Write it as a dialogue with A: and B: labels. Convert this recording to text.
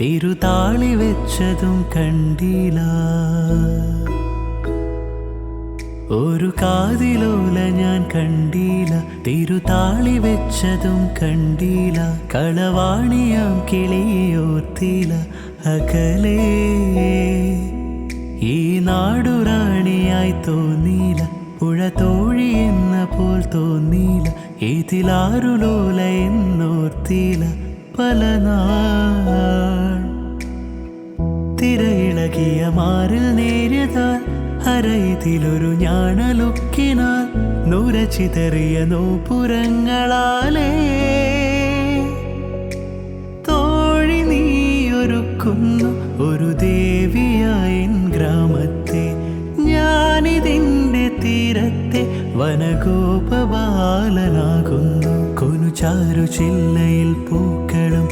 A: തിരുതാളി വെച്ചതും കണ്ടില്ല. ഒരു കാതിലോല ഞാൻ കണ്ടില്ല, തിരുതാളി വെച്ചതും കണ്ടില്ല. കളവാണിയാം കിളിയോർത്തില്ല അകലേ. ഈ നാടുറാണിയായി തോന്നിയില്ല, പുഴ തോഴി എന്ന പോൽ തോന്നിയില്ല. ഇതിലാരുലോല എന്നോർത്തില്ല പല നാൾ. തിരയിളകിയ മാറിൽ നേരിയതാൽ അരയിതിലൊരു ഞാണലുക്കിനാൽ നുരച്ചിതറിയ നോപുരങ്ങളാലേ തോഴി നീയൊരുക്കുന്നു ഒരു ദേവിയായൻ ഗ്രാമത്തെ. ഞാനിതിൻ്റെ തീരത്തെ വനഗോപബാലനാകുന്നു. കൊനുചാരു ചില്ലയിൽ പൂക്കളും